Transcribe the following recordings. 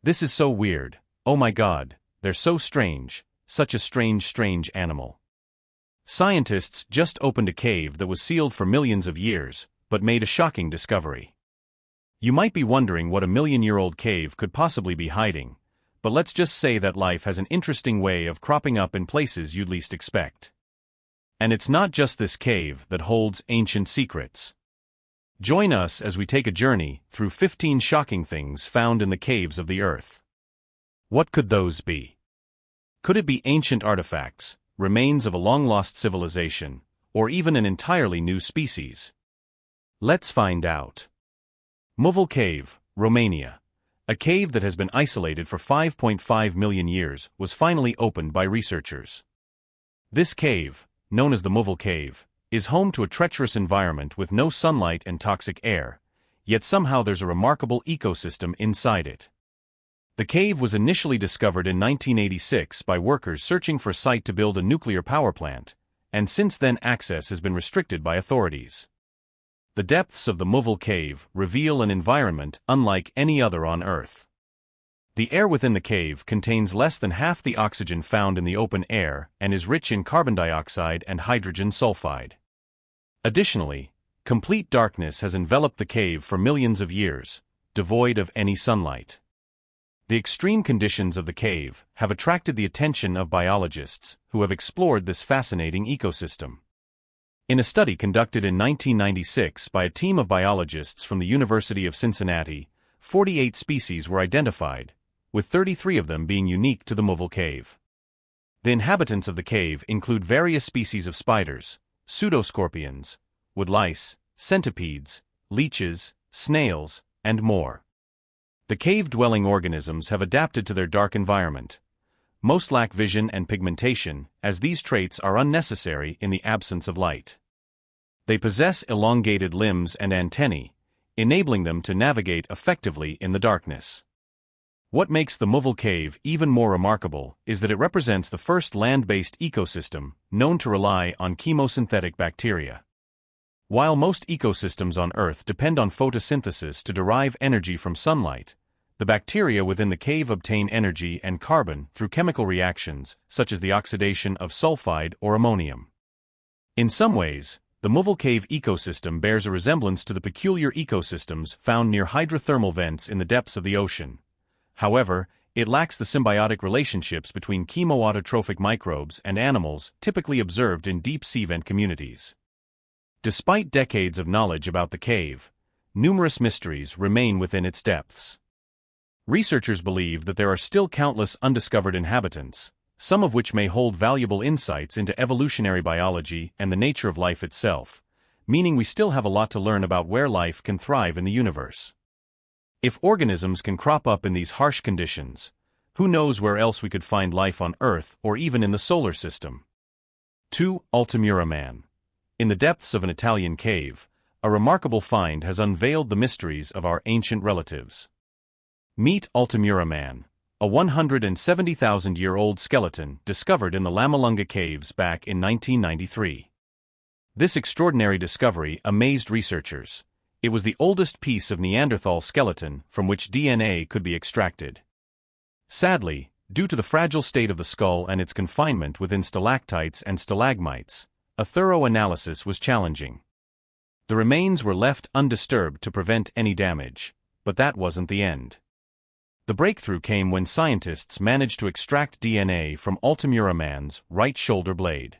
This is so weird. Oh my God, they're so strange, such a strange animal. Scientists just opened a cave that was sealed for millions of years, but made a shocking discovery. You might be wondering what a million-year-old cave could possibly be hiding, but let's just say that life has an interesting way of cropping up in places you'd least expect. And it's not just this cave that holds ancient secrets. Join us as we take a journey through 15 shocking things found in the caves of the Earth. What could those be? Could it be ancient artifacts, remains of a long-lost civilization, or even an entirely new species? Let's find out. Muval Cave, Romania. A cave that has been isolated for 5.5 million years was finally opened by researchers. This cave, known as the Muval Cave, is home to a treacherous environment with no sunlight and toxic air, yet somehow there's a remarkable ecosystem inside it. The cave was initially discovered in 1986 by workers searching for a site to build a nuclear power plant, and since then access has been restricted by authorities. The depths of the Muval Cave reveal an environment unlike any other on Earth. The air within the cave contains less than half the oxygen found in the open air and is rich in carbon dioxide and hydrogen sulfide. Additionally, complete darkness has enveloped the cave for millions of years, devoid of any sunlight. The extreme conditions of the cave have attracted the attention of biologists who have explored this fascinating ecosystem. In a study conducted in 1996 by a team of biologists from the University of Cincinnati, 48 species were identified, with 33 of them being unique to the Muval Cave. The inhabitants of the cave include various species of spiders, pseudoscorpions, woodlice, centipedes, leeches, snails, and more. The cave-dwelling organisms have adapted to their dark environment. Most lack vision and pigmentation, as these traits are unnecessary in the absence of light. They possess elongated limbs and antennae, enabling them to navigate effectively in the darkness. What makes the Muval Cave even more remarkable is that it represents the first land-based ecosystem known to rely on chemosynthetic bacteria. While most ecosystems on Earth depend on photosynthesis to derive energy from sunlight, the bacteria within the cave obtain energy and carbon through chemical reactions such as the oxidation of sulfide or ammonium. In some ways, the Muval Cave ecosystem bears a resemblance to the peculiar ecosystems found near hydrothermal vents in the depths of the ocean. However, it lacks the symbiotic relationships between chemoautotrophic microbes and animals typically observed in deep-sea vent communities. Despite decades of knowledge about the cave, numerous mysteries remain within its depths. Researchers believe that there are still countless undiscovered inhabitants, some of which may hold valuable insights into evolutionary biology and the nature of life itself, meaning we still have a lot to learn about where life can thrive in the universe. If organisms can crop up in these harsh conditions, who knows where else we could find life on Earth or even in the solar system? 2. Altamura Man. In the depths of an Italian cave, a remarkable find has unveiled the mysteries of our ancient relatives. Meet Altamura Man, a 170,000-year-old skeleton discovered in the Lammalunga Caves back in 1993. This extraordinary discovery amazed researchers. It was the oldest piece of Neanderthal skeleton from which DNA could be extracted. Sadly, due to the fragile state of the skull and its confinement within stalactites and stalagmites, a thorough analysis was challenging. The remains were left undisturbed to prevent any damage, but that wasn't the end. The breakthrough came when scientists managed to extract DNA from Altamura Man's right shoulder blade.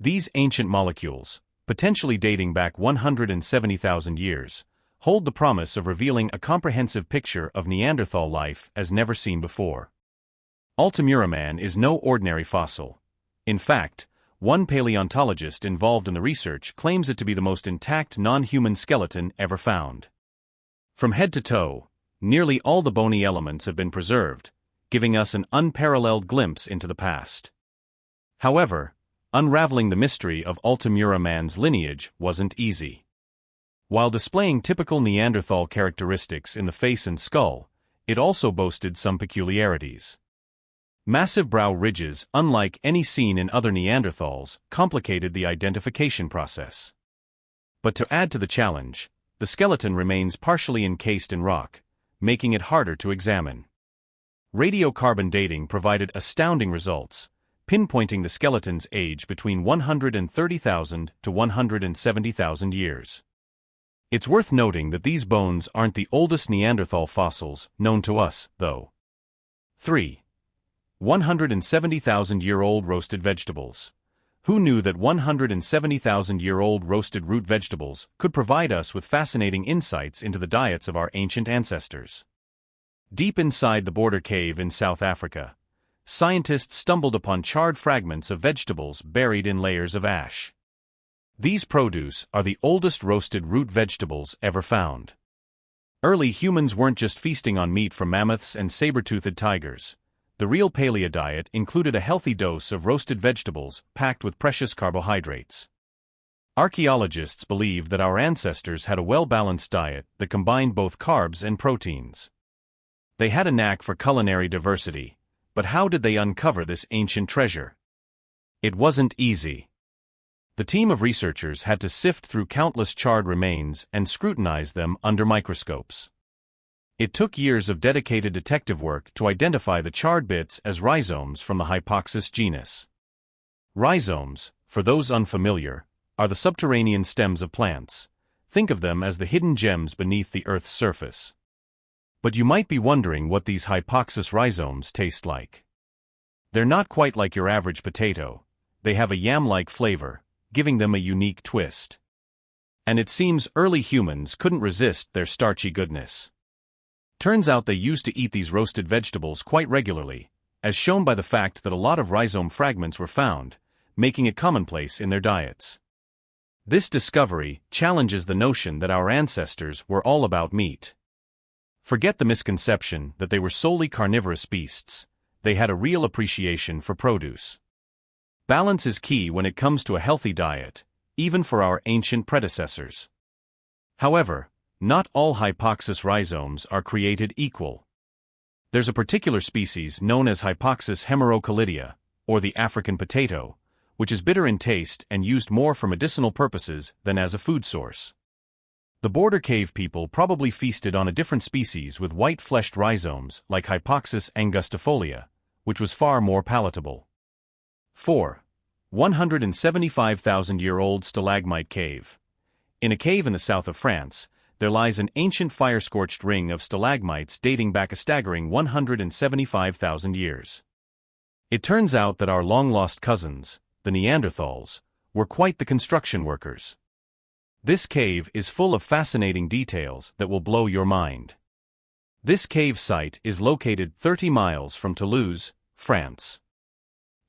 These ancient molecules, potentially dating back 170,000 years, hold the promise of revealing a comprehensive picture of Neanderthal life as never seen before. Altamura Man is no ordinary fossil. In fact, one paleontologist involved in the research claims it to be the most intact non-human skeleton ever found. From head to toe, nearly all the bony elements have been preserved, giving us an unparalleled glimpse into the past. However, unraveling the mystery of Altamura Man's lineage wasn't easy. While displaying typical Neanderthal characteristics in the face and skull, it also boasted some peculiarities. Massive brow ridges, unlike any seen in other Neanderthals, complicated the identification process. But to add to the challenge, the skeleton remains partially encased in rock, making it harder to examine. Radiocarbon dating provided astounding results, pinpointing the skeleton's age between 130,000 to 170,000 years. It's worth noting that these bones aren't the oldest Neanderthal fossils known to us, though. 3. 170,000-year-old roasted vegetables. Who knew that 170,000-year-old roasted root vegetables could provide us with fascinating insights into the diets of our ancient ancestors? Deep inside the Border Cave in South Africa, scientists stumbled upon charred fragments of vegetables buried in layers of ash. These produce are the oldest roasted root vegetables ever found. Early humans weren't just feasting on meat from mammoths and saber-toothed tigers. The real paleo diet included a healthy dose of roasted vegetables packed with precious carbohydrates. Archaeologists believe that our ancestors had a well-balanced diet that combined both carbs and proteins. They had a knack for culinary diversity, but how did they uncover this ancient treasure? It wasn't easy. The team of researchers had to sift through countless charred remains and scrutinize them under microscopes. It took years of dedicated detective work to identify the charred bits as rhizomes from the Hypoxus genus. Rhizomes, for those unfamiliar, are the subterranean stems of plants. Think of them as the hidden gems beneath the Earth's surface. But you might be wondering what these Hypoxus rhizomes taste like. They're not quite like your average potato. They have a yam-like flavor, giving them a unique twist. And it seems early humans couldn't resist their starchy goodness. Turns out they used to eat these roasted vegetables quite regularly, as shown by the fact that a lot of rhizome fragments were found, making it commonplace in their diets. This discovery challenges the notion that our ancestors were all about meat. Forget the misconception that they were solely carnivorous beasts. They had a real appreciation for produce. Balance is key when it comes to a healthy diet, even for our ancient predecessors. However, not all Hypoxus rhizomes are created equal. There's a particular species known as Hypoxus hemerocalidea, or the African potato, which is bitter in taste and used more for medicinal purposes than as a food source. The Border Cave people probably feasted on a different species with white-fleshed rhizomes like Hypoxus angustifolia, which was far more palatable. 4. 175,000-year-old stalagmite cave. In a cave in the south of France, there lies an ancient fire-scorched ring of stalagmites dating back a staggering 175,000 years. It turns out that our long-lost cousins, the Neanderthals, were quite the construction workers. This cave is full of fascinating details that will blow your mind. This cave site is located 30 miles from Toulouse, France.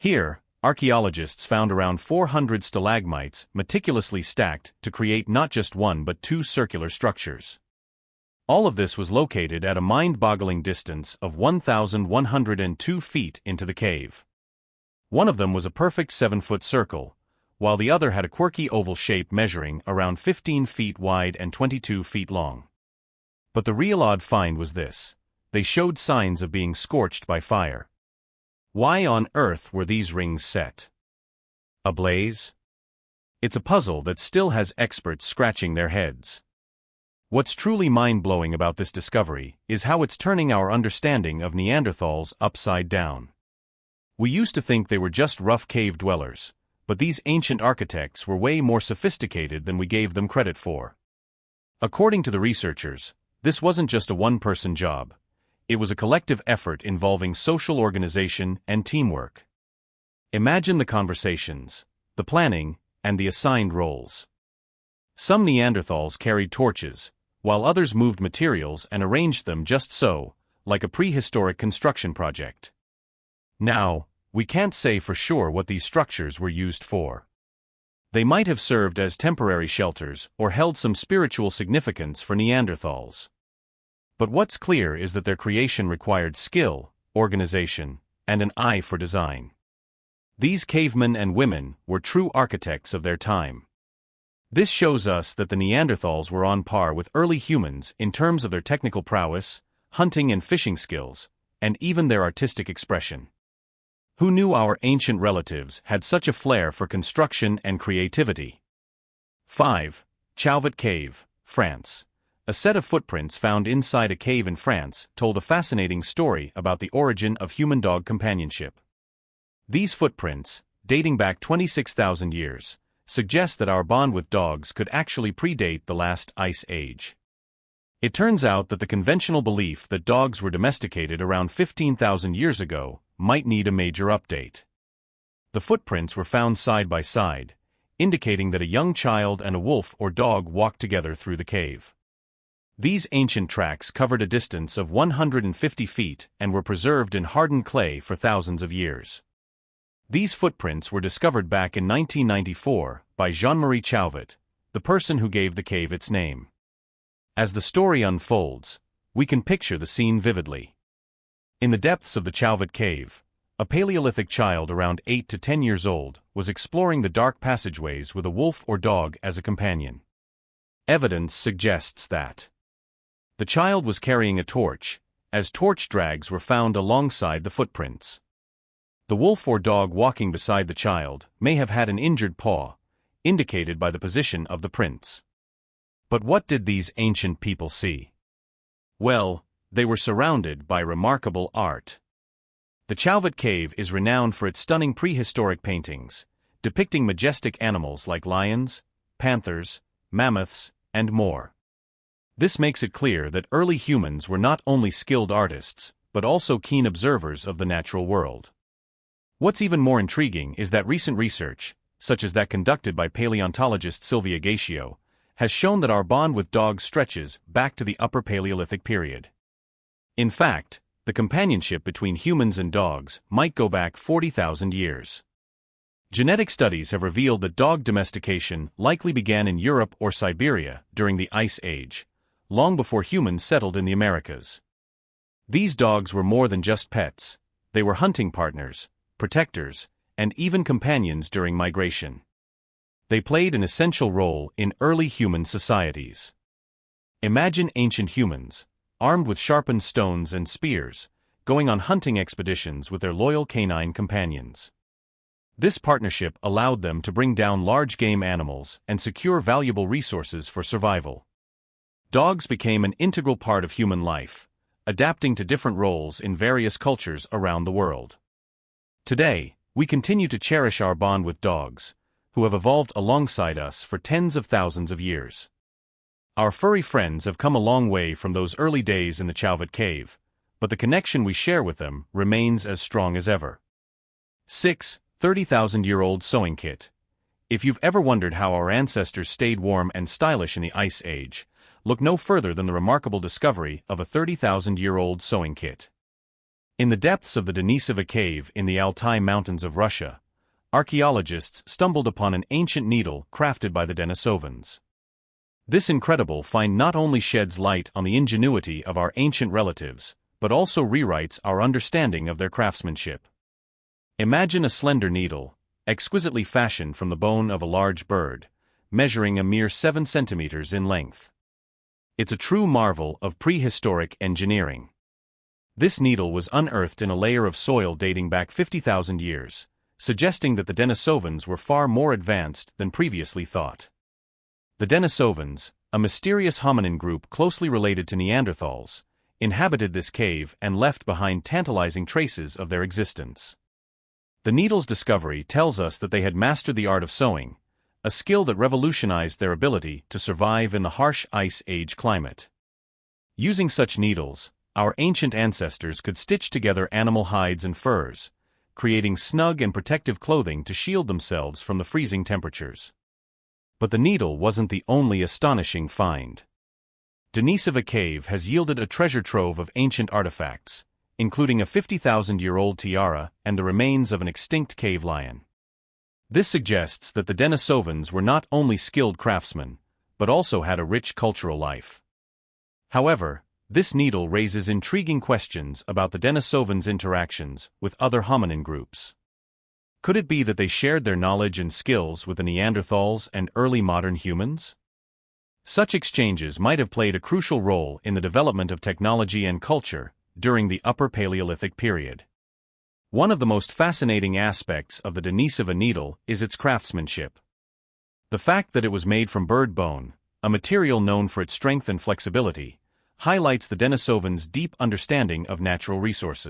Here, archaeologists found around 400 stalagmites meticulously stacked to create not just one but two circular structures. All of this was located at a mind-boggling distance of 1,102 feet into the cave. One of them was a perfect 7-foot circle, while the other had a quirky oval shape measuring around 15 feet wide and 22 feet long. But the real odd find was this: they showed signs of being scorched by fire. Why on earth were these rings set ablaze? It's a puzzle that still has experts scratching their heads. What's truly mind-blowing about this discovery is how it's turning our understanding of Neanderthals upside down. We used to think they were just rough cave dwellers, but these ancient architects were way more sophisticated than we gave them credit for. According to the researchers, this wasn't just a one-person job. It was a collective effort involving social organization and teamwork. Imagine the conversations, the planning, and the assigned roles. Some Neanderthals carried torches, while others moved materials and arranged them just so, like a prehistoric construction project. Now, we can't say for sure what these structures were used for. They might have served as temporary shelters or held some spiritual significance for Neanderthals. But what's clear is that their creation required skill, organization, and an eye for design. These cavemen and women were true architects of their time. This shows us that the Neanderthals were on par with early humans in terms of their technical prowess, hunting and fishing skills, and even their artistic expression. Who knew our ancient relatives had such a flair for construction and creativity? 5. Chauvet Cave, France. A set of footprints found inside a cave in France told a fascinating story about the origin of human-dog companionship. These footprints, dating back 26,000 years, suggest that our bond with dogs could actually predate the last ice age. It turns out that the conventional belief that dogs were domesticated around 15,000 years ago might need a major update. The footprints were found side by side, indicating that a young child and a wolf or dog walked together through the cave. These ancient tracks covered a distance of 150 feet and were preserved in hardened clay for thousands of years. These footprints were discovered back in 1994 by Jean-Marie Chauvet, the person who gave the cave its name. As the story unfolds, we can picture the scene vividly. In the depths of the Chauvet cave, a Paleolithic child around 8 to 10 years old was exploring the dark passageways with a wolf or dog as a companion. Evidence suggests that the child was carrying a torch, as torch drags were found alongside the footprints. The wolf or dog walking beside the child may have had an injured paw, indicated by the position of the prints. But what did these ancient people see? Well, they were surrounded by remarkable art. The Chauvet Cave is renowned for its stunning prehistoric paintings, depicting majestic animals like lions, panthers, mammoths, and more. This makes it clear that early humans were not only skilled artists, but also keen observers of the natural world. What's even more intriguing is that recent research, such as that conducted by paleontologist Sylvia Gacio, has shown that our bond with dogs stretches back to the Upper Paleolithic period. In fact, the companionship between humans and dogs might go back 40,000 years. Genetic studies have revealed that dog domestication likely began in Europe or Siberia during the Ice Age, long before humans settled in the Americas. These dogs were more than just pets; they were hunting partners, protectors, and even companions during migration. They played an essential role in early human societies. Imagine ancient humans, armed with sharpened stones and spears, going on hunting expeditions with their loyal canine companions. This partnership allowed them to bring down large game animals and secure valuable resources for survival. Dogs became an integral part of human life, adapting to different roles in various cultures around the world. Today, we continue to cherish our bond with dogs, who have evolved alongside us for tens of thousands of years. Our furry friends have come a long way from those early days in the Chauvet Cave, but the connection we share with them remains as strong as ever. 6. 30,000-year-old sewing kit. If you've ever wondered how our ancestors stayed warm and stylish in the Ice Age, look no further than the remarkable discovery of a 30,000-year-old sewing kit. In the depths of the Denisova Cave in the Altai Mountains of Russia, archaeologists stumbled upon an ancient needle crafted by the Denisovans. This incredible find not only sheds light on the ingenuity of our ancient relatives, but also rewrites our understanding of their craftsmanship. Imagine a slender needle, exquisitely fashioned from the bone of a large bird, measuring a mere 7 centimeters in length. It's a true marvel of prehistoric engineering. This needle was unearthed in a layer of soil dating back 50,000 years, suggesting that the Denisovans were far more advanced than previously thought. The Denisovans, a mysterious hominin group closely related to Neanderthals, inhabited this cave and left behind tantalizing traces of their existence. The needle's discovery tells us that they had mastered the art of sewing, a skill that revolutionized their ability to survive in the harsh Ice Age climate. Using such needles, our ancient ancestors could stitch together animal hides and furs, creating snug and protective clothing to shield themselves from the freezing temperatures. But the needle wasn't the only astonishing find. Denisova Cave has yielded a treasure trove of ancient artifacts, including a 50,000-year-old tiara and the remains of an extinct cave lion. This suggests that the Denisovans were not only skilled craftsmen, but also had a rich cultural life. However, this needle raises intriguing questions about the Denisovans' interactions with other hominin groups. Could it be that they shared their knowledge and skills with the Neanderthals and early modern humans? Such exchanges might have played a crucial role in the development of technology and culture during the Upper Paleolithic period. One of the most fascinating aspects of the Denisova needle is its craftsmanship. The fact that it was made from bird bone, a material known for its strength and flexibility, highlights the Denisovan's deep understanding of natural resources.